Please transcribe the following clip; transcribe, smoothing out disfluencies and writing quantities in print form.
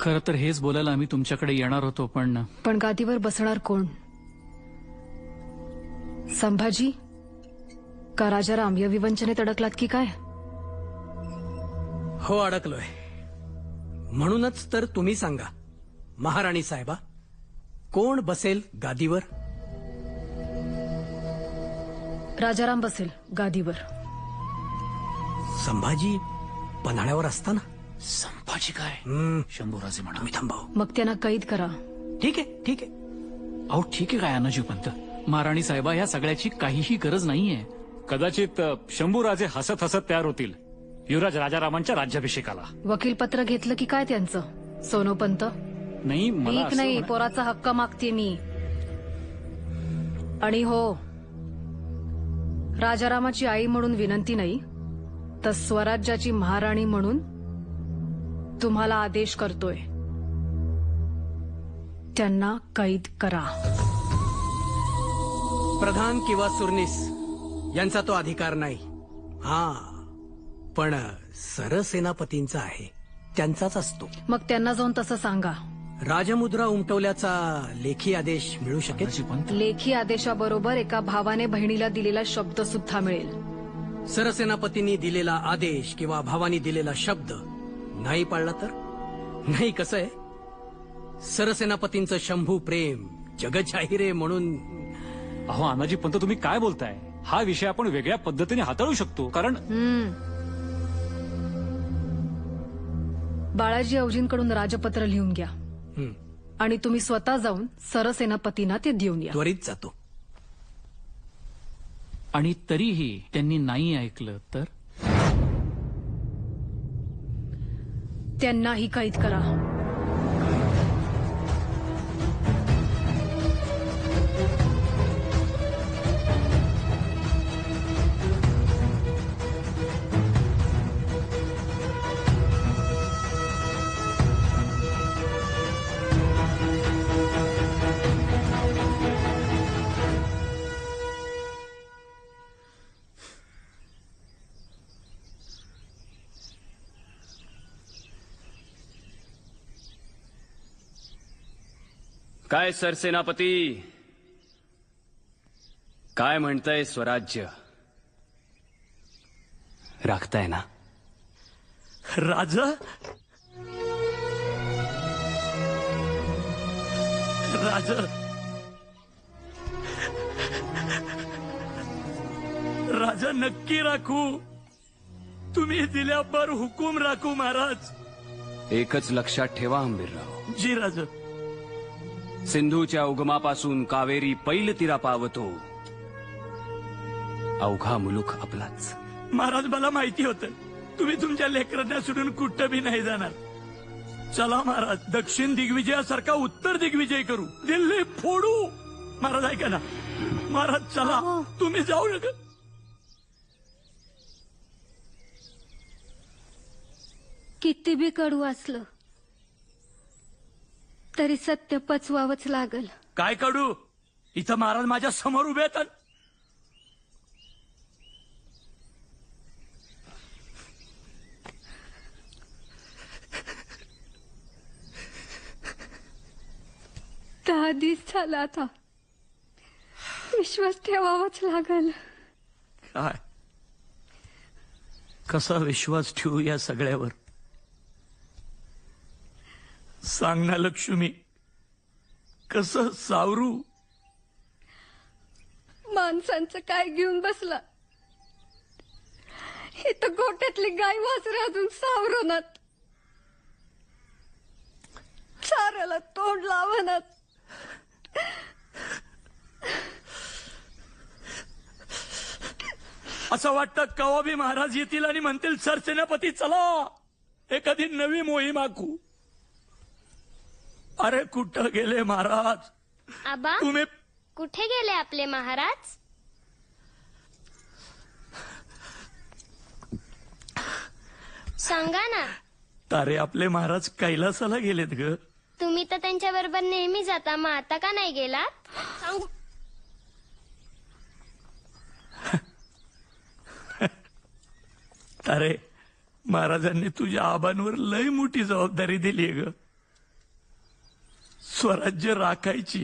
खरं तर हेच बोलायला आम्ही तुमच्याकडे येणार होतो, पण गादीवर बसणार कोण? संभाजी का राजाराम या विवंचनेत अडकलात की काय? हो, अडकलोय. म्हणूनच तर तुम्ही सांगा महाराणी साहेबा, कोण बसेल गादीवर? राजाराम बसेल गादीवर. संभाजी पन्हाळ्यावर असताना? संभाजी काय? शंभूराजे म्हणा. तुम्ही थांबाव. मग त्यांना कैद करा. ठीक आहे, ठीक आहे. अहो ठीक आहे काय अनाजी पंत, महाराणी साहेबा ह्या सगळ्याची काहीही गरज नाहीये. कदाचित शंभूराजे हसत हसत तयार होतील युवराज राजारामांच्या राज्याभिषेकाला. वकीलपत्र घेतलं की काय त्यांचं? सोनोपंत नाही, मला ठीक असं नाही, म्हणा- पोराचा हक्क मागते मी. आणि हो, राजारामाची आई म्हणून विनंती नाही, तर स्वराज्याची महाराणी म्हणून तुम्हाला आदेश करतोय, त्यांना कैद करा. प्रधान किंवा सुरनीस यांचा तो अधिकार नाही. हा, पण सरसेनापतींचा आहे, त्यांचाच असतो. मग त्यांना जाऊन तसं सांगा. राजमुद्रा उमटवल्याचा लेखी आदेश मिळू शकेल? अनाजी पंत, लेखी आदेशाबरोबर एका भावाने बहिणीला दिलेला शब्द सुद्धा मिळेल. सरसेनापतींनी दिलेला आदेश किंवा भावानी दिलेला शब्द नाही पाळला तर? नाही, कसं आहे, सरसेनापतींचं शंभू प्रेम जगजाहीर आहे म्हणून. अहो अनाजी पंत, तुम्ही काय बोलताय? हा विषय आपण वेगळ्या पद्धतीने हाताळू शकतो. कारण बाळाजी औजींकडून राजपत्र लिहून घ्या आणि तुम्ही स्वतः जाऊन सरसेनापतींना ते देऊन या. त्वरित जातो. आणि तरीही त्यांनी नाही ऐकलं तर? त्यांनाही कैद करा. काय सरसेनापती, काय म्हणतंय स्वराज्य? राखताय ना? राजा, राजा, राजा नक्की राखू. तुम्ही दिल्यावर हुकूम राखू महाराज. एकच लक्षात ठेवा हंबीरराव, जी राजा. सिंधूच्या उगमापासून कावेरी पैल तिरा पावतो, अवघा मुलूक आपलाच. महाराज, मला माहिती होतं तुम्ही तुमच्या लेकरांना सोडून कुठं बी नाही जाणार. चला महाराज, दक्षिण दिग्विजयासारखा उत्तर दिग्विजय करू, दिल्ली फोडू. महाराज ऐका ना, महाराज चला, तुम्ही जाऊ नका. किती बी कडू असलं तरी सत्य पचवावंच लागल. काय काढू? इथं महाराज माझ्या समोर उभे आहेत. दहा दिवस झाला, आता विश्वास ठेवावाच लागल. काय, कसा विश्वास ठेवू या सगळ्यावर? सांग ना लक्ष्मी, कसं सावरू? माणसांचं काय घेऊन बसला? हे तर गोट्यातली गाय वासरे अजून सावरणात, चाऱ्याला तोंड लावणात. असं वाटतं कवा बी महाराज येतील आणि म्हणतील, सरसेनापती चला एखादी नवी मोहीम आखू. अरे कुठं गेले महाराज? आबा, तुम्ही कुठे गेले आपले महाराज? सांगा ना. तारे, आपले महाराज कैलासाला गेलेत ग. तुम्ही तर त्यांच्या बरोबर नेहमी जाता, मग आता का नाही गेलात? सांगू. तारे, महाराजांनी तुझ्या आबांवर लय मोठी जबाबदारी दिली ग. स्वराज्य राखायची